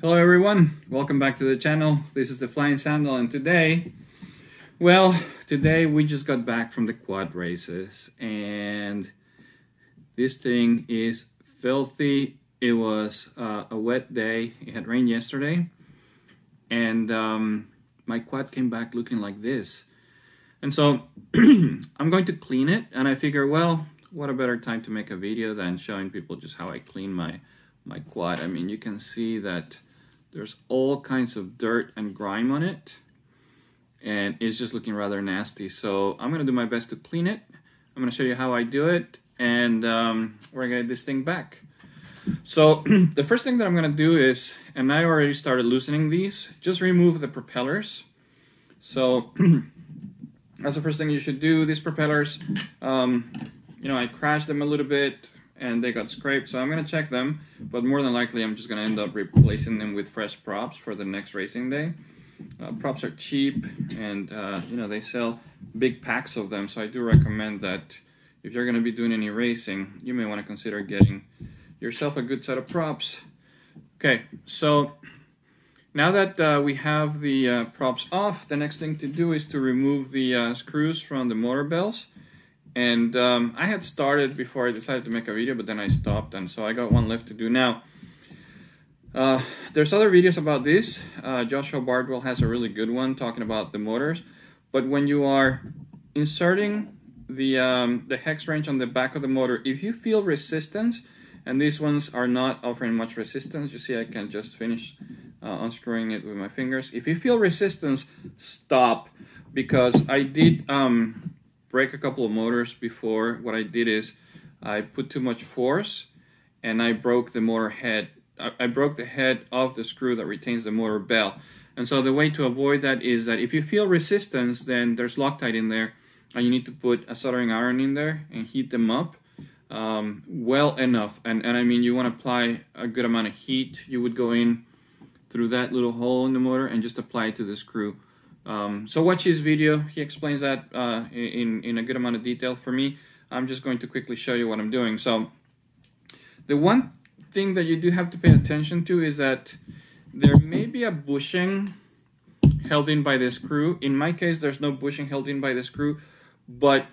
Hello everyone, welcome back to the channel. This is the Flying Sandal, and today we just got back from the quad races and this thing is filthy. It was a wet day. It had rained yesterday and my quad came back looking like this. And so I'm going to clean it, and I figure, well, what a better time to make a video than showing people just how I clean my quad. I mean, you can see that there's all kinds of dirt and grime on it, and it's just looking rather nasty. So I'm gonna do my best to clean it. I'm gonna show you how I do it, and we're gonna get this thing back. So the first thing that I'm gonna do is, and I already started loosening these, just remove the propellers. So that's the first thing you should do. These propellers, you know, I crashed them a little bit and they got scraped, so I'm gonna check them, but more than likely I'm just gonna end up replacing them with fresh props for the next racing day. Props are cheap, and you know, they sell big packs of them, so I do recommend that if you're gonna be doing any racing, you may want to consider getting yourself a good set of props. Okay, so now that we have the props off, the next thing to do is to remove the screws from the motor bells. And I had started before I decided to make a video, but then I stopped, and so I got one left to do now. There's other videos about this. Joshua Bardwell has a really good one talking about the motors. But when you are inserting the hex wrench on the back of the motor, if you feel resistance, and these ones are not offering much resistance, you see I can just finish unscrewing it with my fingers. If you feel resistance, stop, because I did break a couple of motors before. What I did is I put too much force and I broke the motor head. I broke the head of the screw that retains the motor bell. And so the way to avoid that is that if you feel resistance, then there's Loctite in there, and you need to put a soldering iron in there and heat them up well enough. And I mean, you want to apply a good amount of heat. You would go in through that little hole in the motor and just apply it to the screw. So watch his video. He explains that in a good amount of detail. For me, I'm just going to quickly show you what I'm doing. So the one thing that you do have to pay attention to is that there may be a bushing held in by the screw. In my case, there's no bushing held in by the screw, but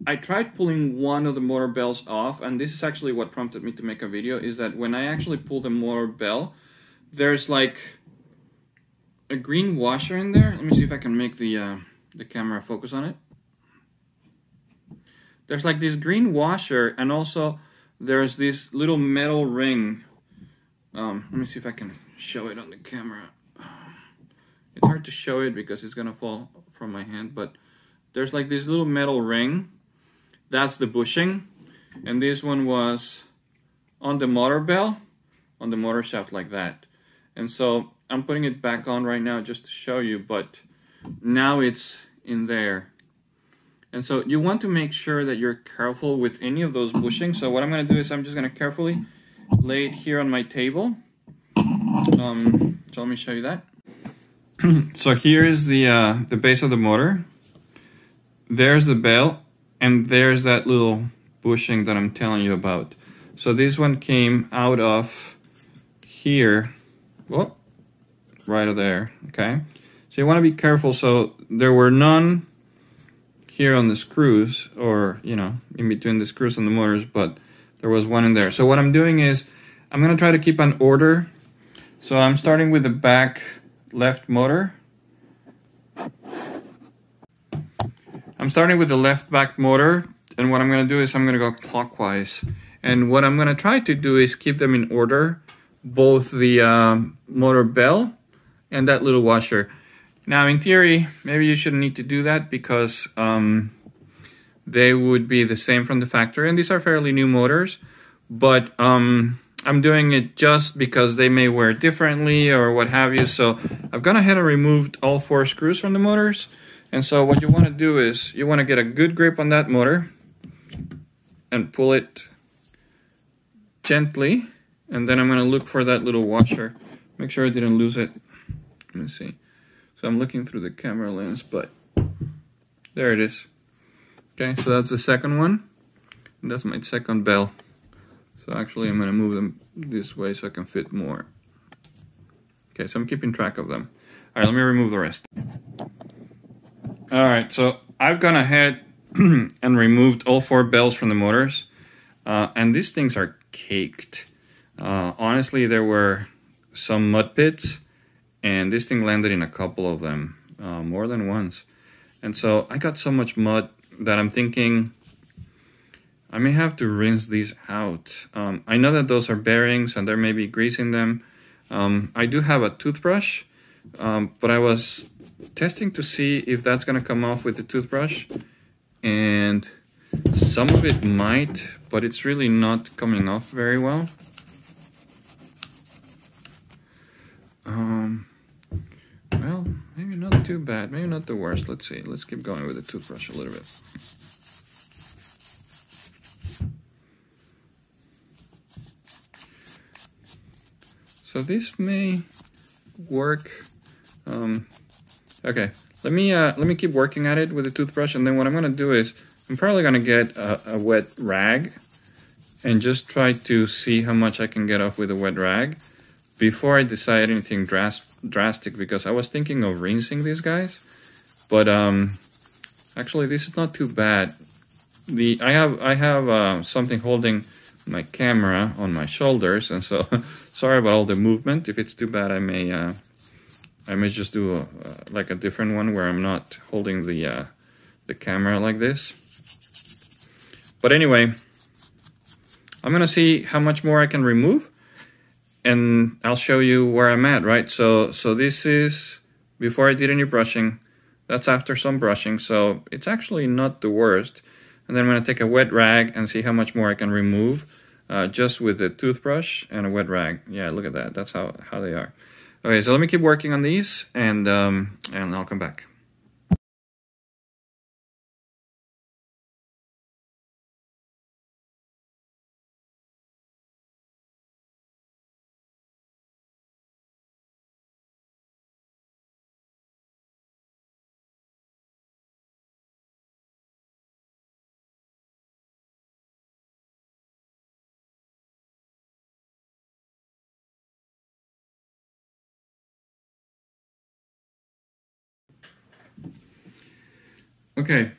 I tried pulling one of the motor bells off, and this is actually what prompted me to make a video, is that when I actually pull the motor bell, there's like a green washer in there. Let me see if I can make the camera focus on it. There's like this green washer, and also there's this little metal ring. Let me see if I can show it on the camera. It's hard to show it because it's gonna fall from my hand, but there's like this little metal ring. That's the bushing, and this one was on the motor bell, on the motor shaft like that. And so I'm putting it back on right now just to show you, but now it's in there. And so you want to make sure that you're careful with any of those bushings. So what I'm going to do is I'm just going to carefully lay it here on my table. So let me show you that. So here is the base of the motor. There's the bell, and there's that little bushing that I'm telling you about. So this one came out of here. Whoa. Right there, okay? So you want to be careful. So there were none here on the screws, or, you know, in between the screws and the motors, but there was one in there. So what I'm doing is I'm going to try to keep an order. So I'm starting with the back left motor. I'm starting with the left back motor, and what I'm going to do is I'm going to go clockwise. And what I'm going to try to do is keep them in order, both the motor bell and that little washer. Now, in theory, maybe you shouldn't need to do that because they would be the same from the factory, and these are fairly new motors, but I'm doing it just because they may wear differently or what have you. So I've gone ahead and removed all 4 screws from the motors. And so what you want to do is you want to get a good grip on that motor and pull it gently, and then I'm going to look for that little washer. Make sure I didn't lose it. Let me see. So I'm looking through the camera lens, but there it is. Okay, so that's the second one. And that's my second bell. So actually I'm going to move them this way so I can fit more. Okay, so I'm keeping track of them. All right, let me remove the rest. All right, so I've gone ahead and removed all 4 bells from the motors. And these things are caked. Honestly, there were some mud pits, and this thing landed in a couple of them, more than once. And so I got so much mud that I'm thinking I may have to rinse these out. I know that those are bearings and there may be grease in them. I do have a toothbrush, but I was testing to see if that's going to come off with the toothbrush, and some of it might, but it's really not coming off very well. Well, maybe not too bad, maybe not the worst. Let's see, let's keep going with the toothbrush a little bit. So this may work. Okay, let me keep working at it with the toothbrush, and then what I'm gonna do is I'm probably gonna get a wet rag and just try to see how much I can get off with a wet rag before I decide anything drastic, because I was thinking of rinsing these guys, but actually this is not too bad. I have something holding my camera on my shoulders, and so sorry about all the movement. If it's too bad, I may just do like a different one where I'm not holding the camera like this. But anyway, I'm gonna see how much more I can remove, and I'll show you where I'm at, right? So this is before I did any brushing. That's after some brushing, so it's actually not the worst. And then I'm gonna take a wet rag and see how much more I can remove, just with a toothbrush and a wet rag. Yeah, look at that. That's how they are. Okay, so let me keep working on these, and I'll come back. Okay,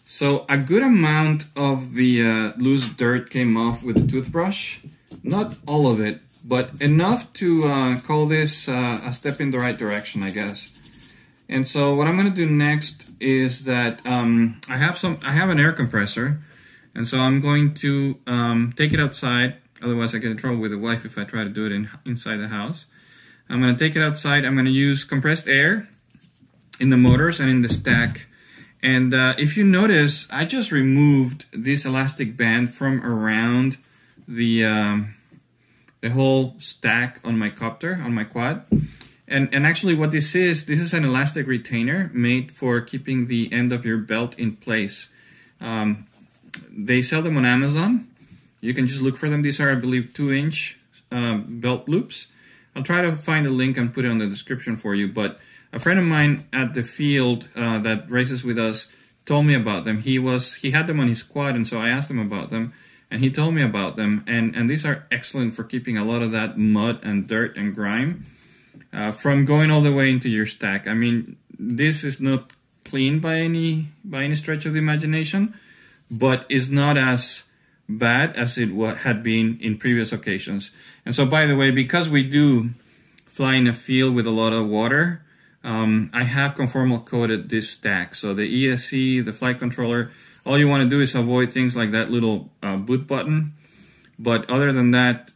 so a good amount of the loose dirt came off with the toothbrush. Not all of it, but enough to call this a step in the right direction, I guess. And so what I'm going to do next is that I have an air compressor, and so I'm going to take it outside. Otherwise, I get in trouble with the wife if I try to do it inside the house. I'm going to take it outside. I'm going to use compressed air in the motors and in the stack. And if you notice, I just removed this elastic band from around the whole stack on my copter, on my quad. And actually what this is an elastic retainer made for keeping the end of your belt in place. They sell them on Amazon. You can just look for them. These are, I believe, 2-inch belt loops. I'll try to find a link and put it on the description for you, but a friend of mine at the field that races with us told me about them. He had them on his quad, and so I asked him about them, and he told me about them. And these are excellent for keeping a lot of that mud and dirt and grime from going all the way into your stack. I mean, this is not clean by any stretch of the imagination, but is not as bad as it had been in previous occasions. And so, by the way, because we do fly in a field with a lot of water, I have conformal coated this stack. So the ESC, the flight controller, all you want to do is avoid things like that little boot button. But other than that,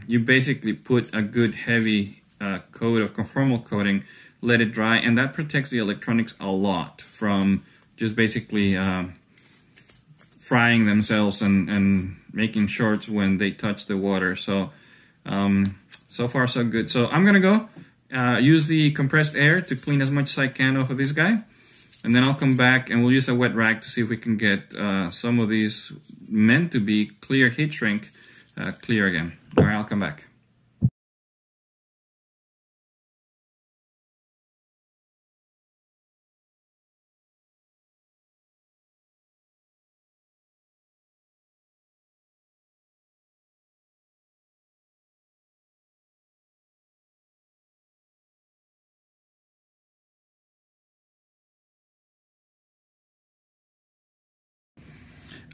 you basically put a good heavy coat of conformal coating, let it dry, and that protects the electronics a lot from just basically frying themselves and making shorts when they touch the water. So, so far so good. So I'm gonna go use the compressed air to clean as much as I can off of this guy, and then I'll come back and we'll use a wet rag to see if we can get some of these meant to be clear heat shrink clear again. All right, I'll come back.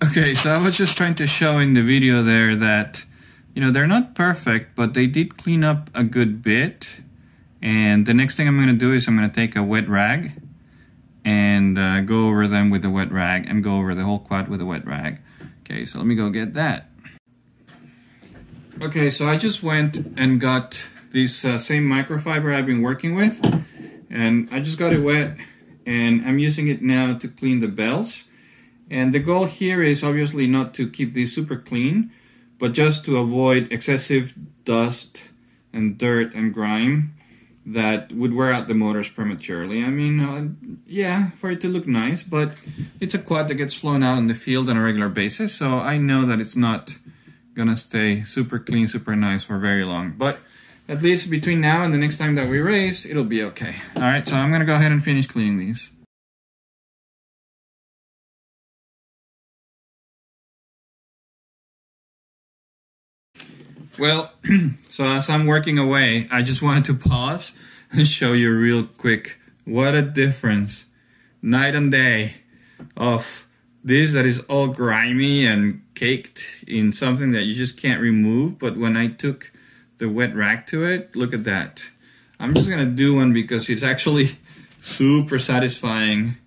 Okay, so I was just trying to show in the video there that, you know, they're not perfect, but they did clean up a good bit. And the next thing I'm going to do is I'm going to take a wet rag and go over them with a wet rag and go over the whole quad with a wet rag. Okay, so let me go get that. Okay, so I just went and got this same microfiber I've been working with, and I just got it wet and I'm using it now to clean the bells. And the goal here is obviously not to keep these super clean, but just to avoid excessive dust and dirt and grime that would wear out the motors prematurely. I mean, yeah, for it to look nice, but it's a quad that gets flown out in the field on a regular basis, so I know that it's not gonna stay super clean, super nice for very long. But at least between now and the next time that we race, it'll be okay. All right, so I'm gonna go ahead and finish cleaning these. Well, so as I'm working away, I just wanted to pause and show you real quick what a difference night and day of this that is all grimy and caked in something that you just can't remove. But when I took the wet rag to it, look at that. I'm just gonna do one because it's actually super satisfying.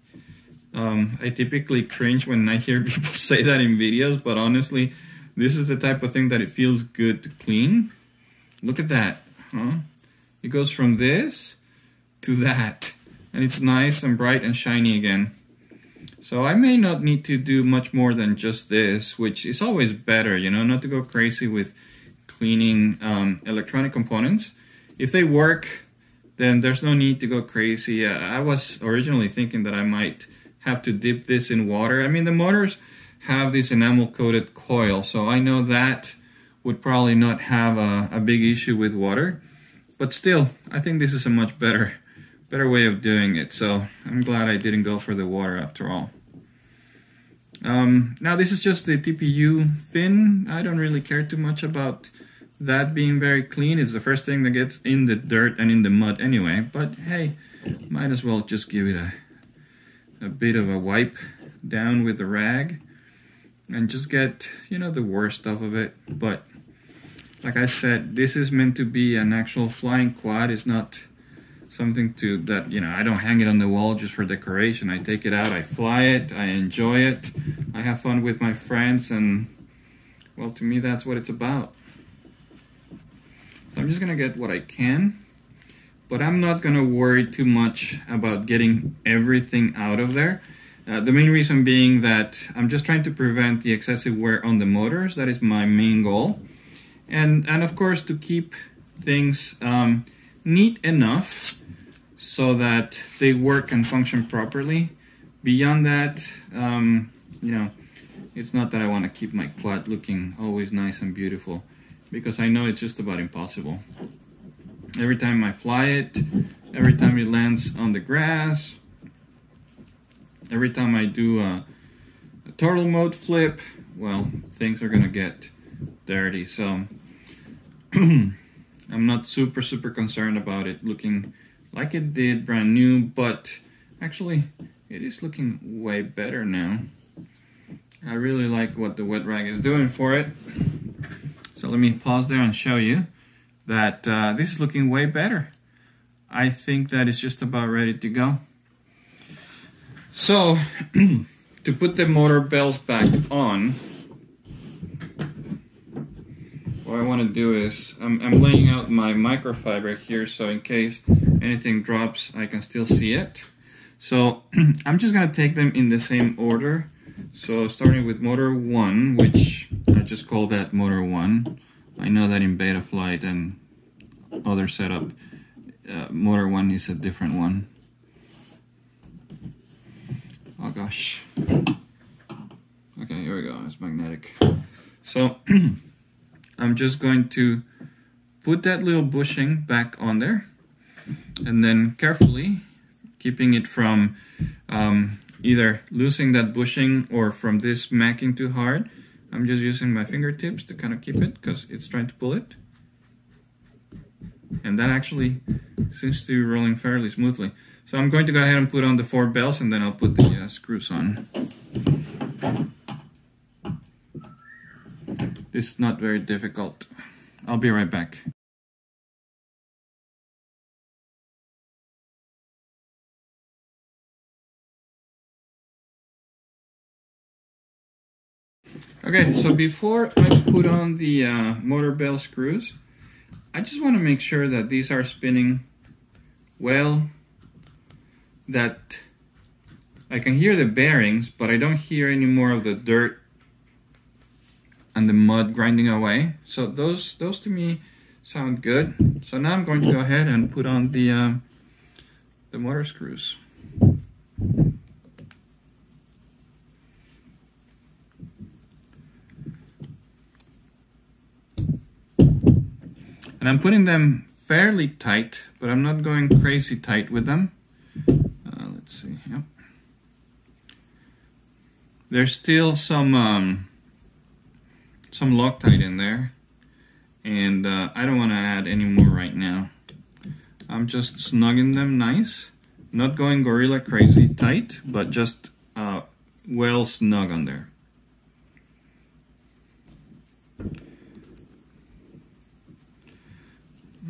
I typically cringe when I hear people say that in videos, but honestly, this is the type of thing that it feels good to clean. Look at that, huh? It goes from this to that, and it's nice and bright and shiny again. So I may not need to do much more than just this, which is always better, you know, not to go crazy with cleaning electronic components. If they work, then there's no need to go crazy. I was originally thinking that I might have to dip this in water. I mean, the motors have this enamel coated coil, so I know that would probably not have a big issue with water, but still I think this is a much better way of doing it, so I'm glad I didn't go for the water after all. Now this is just the TPU fin. I don't really care too much about that being very clean. It's the first thing that gets in the dirt and in the mud anyway, but hey, might as well just give it a bit of a wipe down with the rag and just get, you know, the worst stuff of it. But like I said, this is meant to be an actual flying quad. It's not something that, you know, I don't hang it on the wall just for decoration. I take it out, I fly it, I enjoy it, I have fun with my friends, and well, to me that's what it's about. So I'm just gonna get what I can, but I'm not gonna worry too much about getting everything out of there. The main reason being that I'm just trying to prevent the excessive wear on the motors. That is my main goal. And of course to keep things neat enough so that they work and function properly. Beyond that, you know, it's not that I want to keep my quad looking always nice and beautiful, because I know it's just about impossible. Every time I fly it, every time it lands on the grass, every time I do a turtle mode flip, well, things are gonna get dirty. So I'm not super concerned about it looking like it did brand new, but actually it is looking way better now. I really like what the wet rag is doing for it. So let me pause there and show you that this is looking way better. I think that it's just about ready to go. So, to put the motor bells back on, what I want to do is, I'm laying out my microfiber here, so in case anything drops, I can still see it. So, I'm just going to take them in the same order. So, starting with motor 1, which I just call that motor 1. I know that in Betaflight and other setup, motor 1 is a different one. Oh gosh. Okay, here we go. It's magnetic. So I'm just going to put that little bushing back on there, and then carefully, keeping it from either losing that bushing or from this macking too hard, I'm just using my fingertips to kind of keep it because it's trying to pull it. And that actually seems to be rolling fairly smoothly. So I'm going to go ahead and put on the 4 bells, and then I'll put the screws on. This is not very difficult. I'll be right back. Okay, so before I put on the motor bell screws, I just want to make sure that these are spinning well, that I can hear the bearings, but I don't hear any more of the dirt and the mud grinding away. So those to me sound good. So now I'm going to go ahead and put on the motor screws. And I'm putting them fairly tight, but I'm not going crazy tight with them. Let's see. Yep. There's still some Loctite in there, and I don't want to add any more right now. I'm just snugging them nice, not going gorilla crazy tight, but just well snug on there.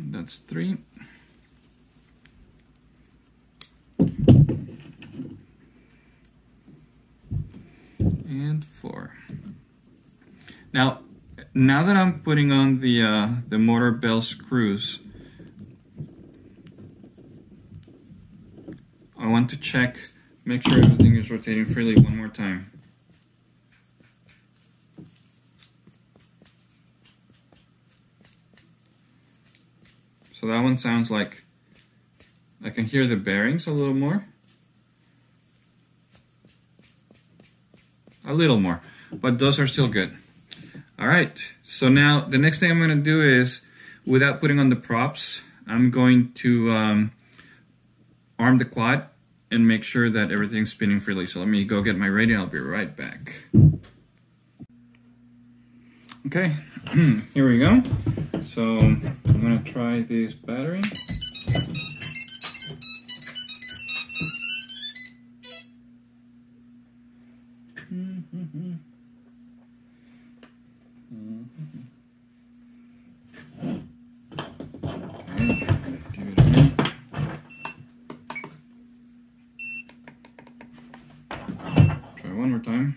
That's 3. And 4. Now that I'm putting on the motor bell screws, I want to check, make sure everything is rotating freely one more time. So that one sounds like I can hear the bearings a little more. A little more, but those are still good. All right, so now the next thing I'm going to do is, without putting on the props, I'm going to arm the quad and make sure that everything's spinning freely. So let me go get my radio. I'll be right back. Okay, here we go. So I'm gonna try this battery. Give it a minute. Try one more time.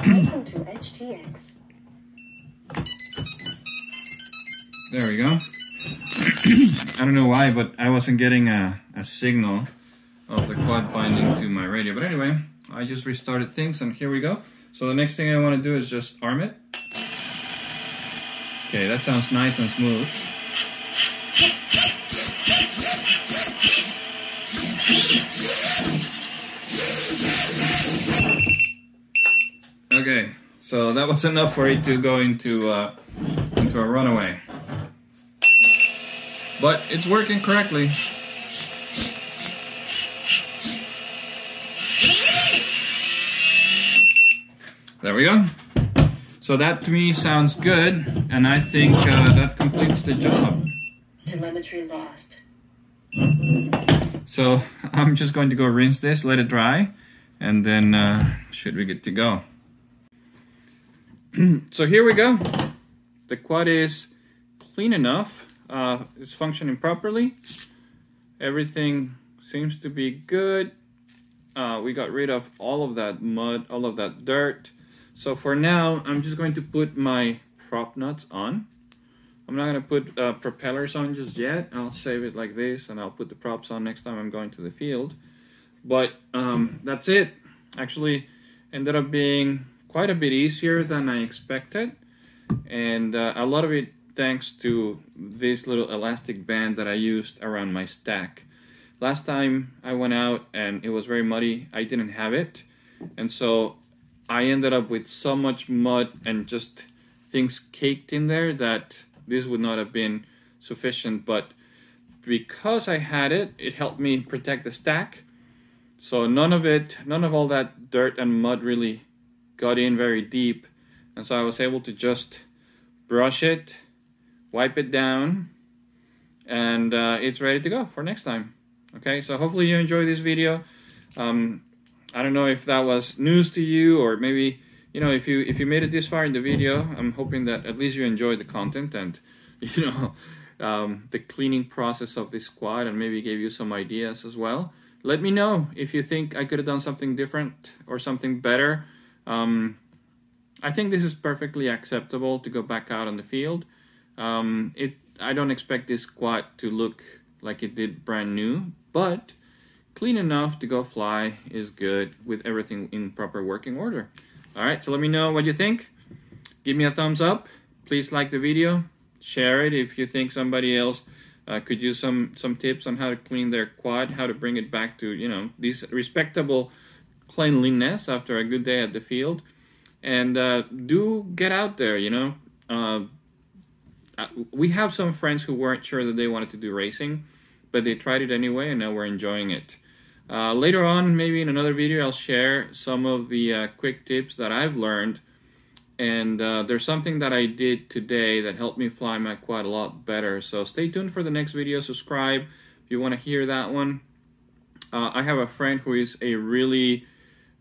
Welcome to HTX. There we go. I don't know why, but I wasn't getting a signal of the quad binding to my radio. But anyway, I just restarted things and here we go. So the next thing I want to do is just arm it. Okay, that sounds nice and smooth. Okay, so that was enough for it to go into a runaway. But it's working correctly. There we go. So that to me sounds good, and I think that completes the job. Telemetry lost. So I'm just going to go rinse this, let it dry, and then should be good to go. So here we go. The quad is clean enough. It's functioning properly. Everything seems to be good. We got rid of all of that mud, all of that dirt. So for now, I'm just going to put my prop nuts on. I'm not going to put propellers on just yet. I'll save it like this, and I'll put the props on next time I'm going to the field. But that's it. Actually, ended up being quite a bit easier than I expected. And a lot of it thanks to this little elastic band that I used around my stack. Last time I went out and it was very muddy, I didn't have it. And so I ended up with so much mud and just things caked in there that this would not have been sufficient. But because I had it, it helped me protect the stack. So none of all that dirt and mud really got in very deep. And so I was able to just brush it, wipe it down, and it's ready to go for next time. Okay, so hopefully you enjoyed this video. I don't know if that was news to you, or maybe, you know, if you made it this far in the video, I'm hoping that at least you enjoyed the content and, you know, the cleaning process of this quad, and maybe gave you some ideas as well. Let me know if you think I could have done something different or something better. I think this is perfectly acceptable to go back out on the field. I don't expect this quad to look like it did brand new, but clean enough to go fly is good with everything in proper working order. All right, so let me know what you think. Give me a thumbs up. Please like the video. Share it if you think somebody else could use some tips on how to clean their quad, how to bring it back to, you know, this respectable cleanliness after a good day at the field. And do get out there, you know. We have some friends who weren't sure that they wanted to do racing, but they tried it anyway, and now we're enjoying it. Later on, maybe in another video, I'll share some of the quick tips that I've learned. And there's something that I did today that helped me fly my quad a lot better. So stay tuned for the next video. Subscribe if you want to hear that one. I have a friend who is a really,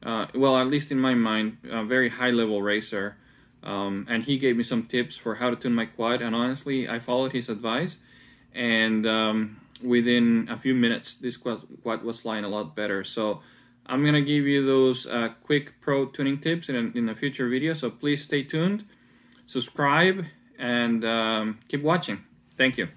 well, at least in my mind, a very high-level racer. And he gave me some tips for how to tune my quad. And honestly, I followed his advice. And within a few minutes, this quad was flying a lot better. So I'm going to give you those quick pro tuning tips in a future video. So please stay tuned, subscribe, and keep watching. Thank you.